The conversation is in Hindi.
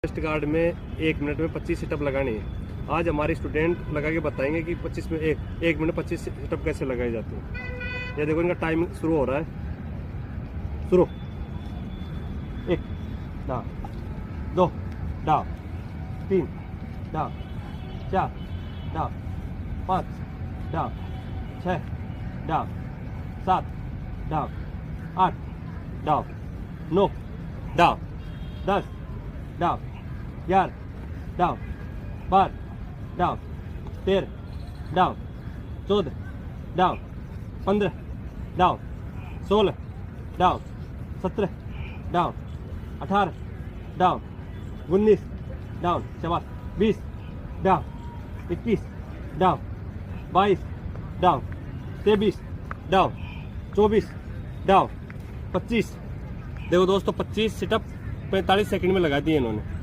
वेस्ट गार्ड में 1 मिनट में 25 सिटअप लगानी है। आज हमारे स्टूडेंट लगा के बताएंगे कि 25 में एक मिनट 25 सिटअप कैसे लगाए जाते हैं। ये देखो इनका टाइम शुरू हो रहा है। शुरू 1 down 2 down 3 down 4 down 5 down 6 down 7 down 8 down 9 down 10 down 11 down 12 down 13 down 14 down 15 down 16 down 17 down 18 down 19 down 20 down 21 down 22 down 23 down 24 down 25। देखो दोस्तों 25 सिटअप 45 सेकंड में लगा दिए इन्होंने।